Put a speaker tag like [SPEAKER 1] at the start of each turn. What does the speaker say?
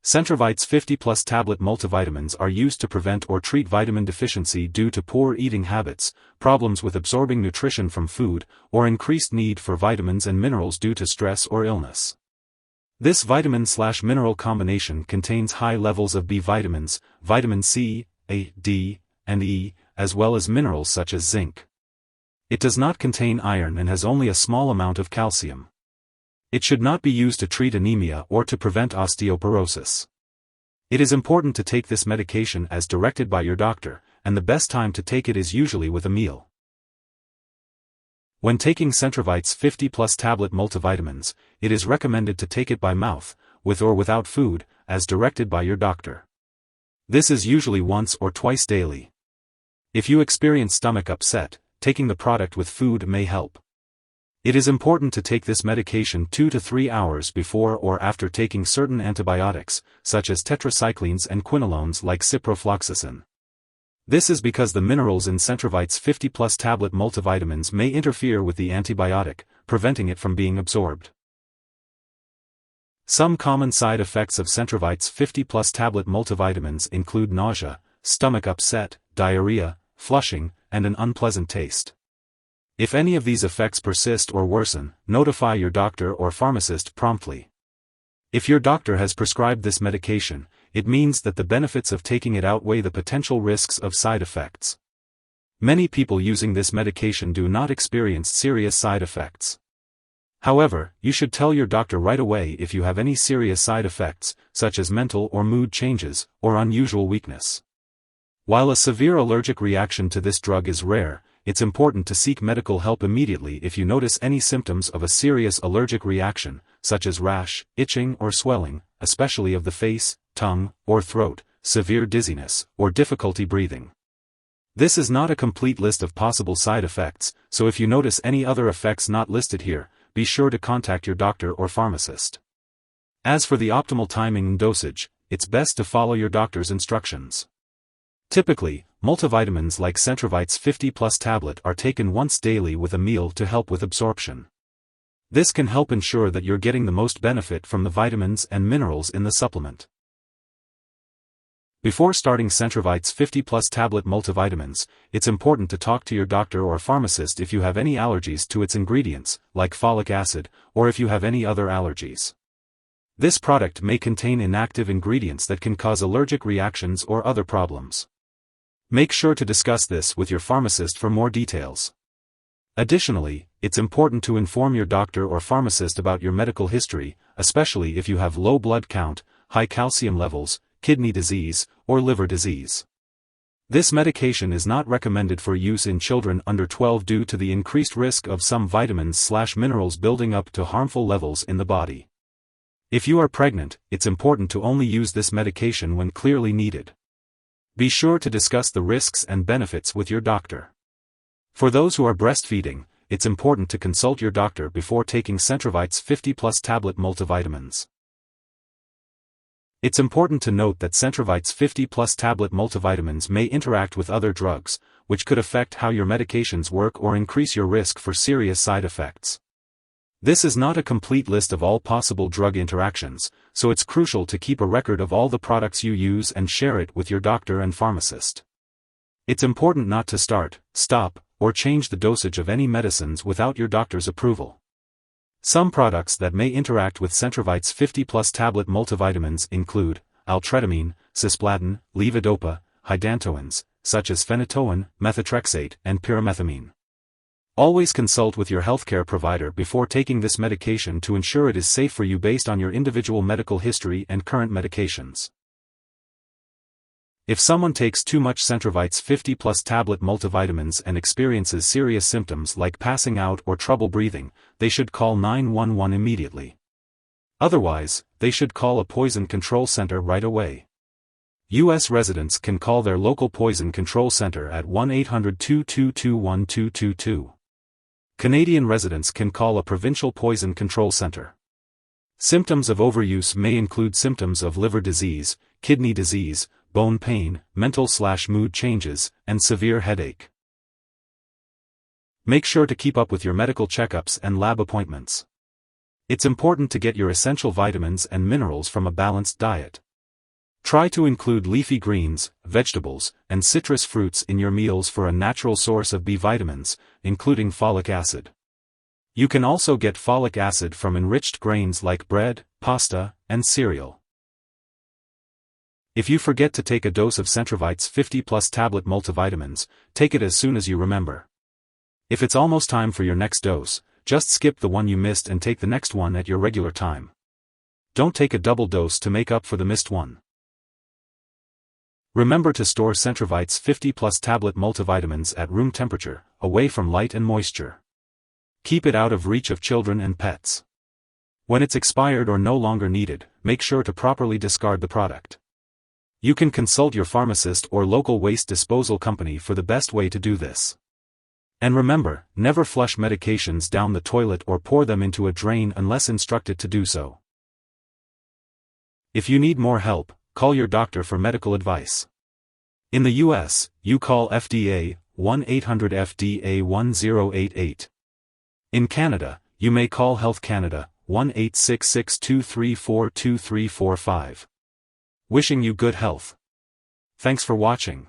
[SPEAKER 1] Centravites 50 Plus Tablet Multivitamins are used to prevent or treat vitamin deficiency due to poor eating habits, problems with absorbing nutrition from food, or increased need for vitamins and minerals due to stress or illness. This vitamin/mineral combination contains high levels of B vitamins, vitamin C, A, D, and E, as well as minerals such as zinc. It does not contain iron and has only a small amount of calcium. It should not be used to treat anemia or to prevent osteoporosis. It is important to take this medication as directed by your doctor, and the best time to take it is usually with a meal. When taking Centravites 50 Plus Tablet Multivitamins, it is recommended to take it by mouth, with or without food, as directed by your doctor. This is usually once or twice daily. If you experience stomach upset, taking the product with food may help. It is important to take this medication 2 to 3 hours before or after taking certain antibiotics, such as tetracyclines and quinolones like ciprofloxacin. This is because the minerals in Centravites 50 Plus Tablet Multivitamins may interfere with the antibiotic, preventing it from being absorbed. Some common side effects of Centravites 50 Plus Tablet Multivitamins include nausea, stomach upset, diarrhea, flushing, and an unpleasant taste. If any of these effects persist or worsen, notify your doctor or pharmacist promptly. If your doctor has prescribed this medication, it means that the benefits of taking it outweigh the potential risks of side effects. Many people using this medication do not experience serious side effects. However, you should tell your doctor right away if you have any serious side effects, such as mental or mood changes, or unusual weakness. While a severe allergic reaction to this drug is rare, it's important to seek medical help immediately if you notice any symptoms of a serious allergic reaction, such as rash, itching or swelling, especially of the face, tongue, or throat, severe dizziness, or difficulty breathing. This is not a complete list of possible side effects, so if you notice any other effects not listed here, be sure to contact your doctor or pharmacist. As for the optimal timing and dosage, it's best to follow your doctor's instructions. Typically, multivitamins like Centravites 50 Plus Tablet are taken once daily with a meal to help with absorption. This can help ensure that you're getting the most benefit from the vitamins and minerals in the supplement. Before starting Centravites 50 Plus Tablet Multivitamins, it's important to talk to your doctor or pharmacist if you have any allergies to its ingredients, like folic acid, or if you have any other allergies. This product may contain inactive ingredients that can cause allergic reactions or other problems. Make sure to discuss this with your pharmacist for more details. Additionally, it's important to inform your doctor or pharmacist about your medical history, especially if you have low blood count, high calcium levels, kidney disease, or liver disease. This medication is not recommended for use in children under 12 due to the increased risk of some vitamins/minerals building up to harmful levels in the body. If you are pregnant, it's important to only use this medication when clearly needed. Be sure to discuss the risks and benefits with your doctor. For those who are breastfeeding, it's important to consult your doctor before taking Centravites 50 Plus Tablet Multivitamins. It's important to note that Centravites 50 Plus Tablet Multivitamins may interact with other drugs, which could affect how your medications work or increase your risk for serious side effects. This is not a complete list of all possible drug interactions, so it's crucial to keep a record of all the products you use and share it with your doctor and pharmacist. It's important not to start, stop, or change the dosage of any medicines without your doctor's approval. Some products that may interact with Centravites 50 Plus Tablet Multivitamins include altretamine, cisplatin, levodopa, hydantoins, such as phenytoin, methotrexate, and pyrimethamine. Always consult with your healthcare provider before taking this medication to ensure it is safe for you based on your individual medical history and current medications. If someone takes too much Centravites 50 Plus Tablet Multivitamins and experiences serious symptoms like passing out or trouble breathing, they should call 911 immediately. Otherwise, they should call a poison control center right away. U.S. residents can call their local poison control center at 1-800-222-1222. Canadian residents can call a provincial poison control center. Symptoms of overuse may include symptoms of liver disease, kidney disease, bone pain, mental/mood changes, and severe headache. Make sure to keep up with your medical checkups and lab appointments. It's important to get your essential vitamins and minerals from a balanced diet. Try to include leafy greens, vegetables, and citrus fruits in your meals for a natural source of B vitamins, including folic acid. You can also get folic acid from enriched grains like bread, pasta, and cereal. If you forget to take a dose of Centravites 50 Plus Tablet Multivitamins, take it as soon as you remember. If it's almost time for your next dose, just skip the one you missed and take the next one at your regular time. Don't take a double dose to make up for the missed one. Remember to store Centravites 50 Plus Tablet Multivitamins at room temperature, away from light and moisture. Keep it out of reach of children and pets. When it's expired or no longer needed, make sure to properly discard the product. You can consult your pharmacist or local waste disposal company for the best way to do this. And remember, never flush medications down the toilet or pour them into a drain unless instructed to do so. If you need more help, call your doctor for medical advice. In the US, you call FDA, 1-800-FDA-1088. In Canada, you may call Health Canada, 1-866-234-2345. Wishing you good health. Thanks for watching.